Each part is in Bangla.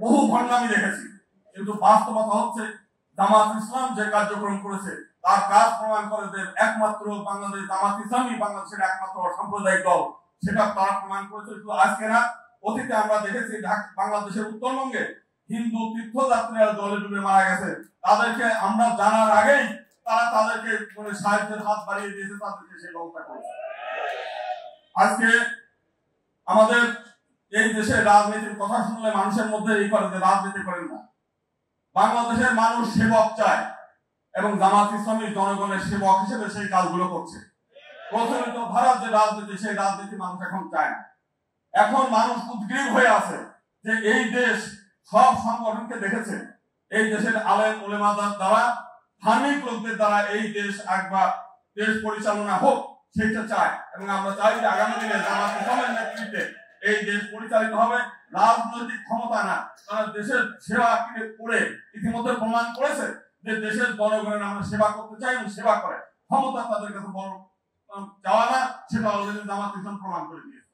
বহু ভণ্ডামি দেখেছি, কিন্তু বাস্তবতা হচ্ছে জামাত ইসলাম যে কার্যক্রম করেছে তার কাজ প্রমাণ করে যে একমাত্র বাংলাদেশ জামাত ইসলামই বাংলাদেশের একমাত্র সাম্প্রদায়িক দল, সেটা তারা প্রমাণ করেছে। শুধু আজকে না, অতীতে আমরা দেখেছি বাংলাদেশের উত্তরবঙ্গে হিন্দু তীর্থযাত্রীরা জলে ডুবে মারা গেছে, তাদেরকে আমরা জানার আগেই তারা তাদেরকে সাহায্যের হাত বাড়িয়ে দিয়েছে, তাদেরকে সেই ব্যবস্থা করেছে। আজকে আমাদের এই দেশে রাজনীতির কথা শুনলে মানুষের মধ্যে এই করে যে রাজনীতি করেন না। বাংলাদেশের মানুষ সেবক চায় এবং জামাত ইসলামী জনগণের সেবক হিসেবে সেই কাজগুলো করছে। প্রচলিত ধারার যে রাজনীতি, সেই রাজনীতি মানুষ এখন চায় না। এখন মানুষ উদ্গ্রীব হয়ে আছে যে এই দেশ সব সংগঠনকে দেখেছে, এই দেশের আলেম উলেমাদের দ্বারা, ধার্মিক লোকদের দ্বারা এই দেশ একবার দেশ পরিচালনা হোক, সেটা চায়। এবং আমরা চাই যে আগামী দিনে জামাত ইসলামের নেতৃত্বে এই দেশ পরিচালিত হবে। রাজনৈতিক ক্ষমতা না, তারা দেশের সেবা করে ইতিমধ্যে প্রমাণ করেছে যে দেশের জনগণের আমরা সেবা করতে চাই এবং সেবা করে। ক্ষমতা তাদের কাছে বড় চাওয়া না, সেটা অলরেডি জামাত ইসলাম প্রমাণ করে দিয়েছে।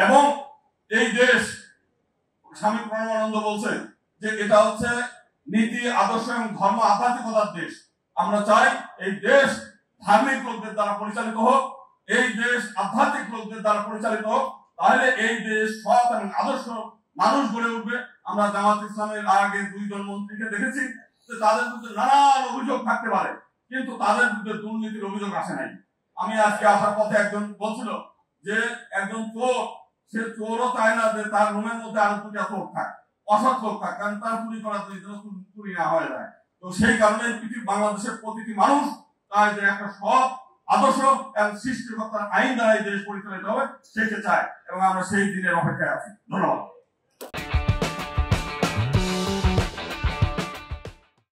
এবং এই দেশ, স্বামী প্রণবানন্দ বলছে যে এটা হচ্ছে নীতি, আদর্শ এবং ধর্ম আধ্যাত্মিকতার দেশ। আমরা চাই এই দেশ ধার্মিক লোকদের দ্বারা পরিচালিত হোক, এই দেশ আধ্যাত্মিক লোকদের দ্বারা পরিচালিত হোক, তাহলে এই দেশ সৎ এবং আদর্শ মানুষ গড়ে উঠবে। আমরা জামাত ইসলামের আগে 2 জন মন্ত্রীকে দেখেছি যে তাদের বিরুদ্ধে নানান অভিযোগ থাকতে পারে, কিন্তু তাদের বিরুদ্ধে দুর্নীতির অভিযোগ আসে নাই। আমি আজকে আসার পথে একজন বলছিল যে একজন চোর, সে চোরও চায় না যে তার রুমের মধ্যে আরো 2টা চোর থাক, অসৎ লোক থাক, কারণ তার চুরি করার জন্য চুরি না হয়ে যায়। তো সেই কারণে বাংলাদেশের প্রতিটি মানুষ চায় যে একটা সৎ আদর্শ এবং সৃষ্টিকর্তার আইন দ্বারা এই দেশ পরিচালিত হবে, সেটা চায় এবং আমরা সেই দিনের অপেক্ষায় আছি। ধন্যবাদ।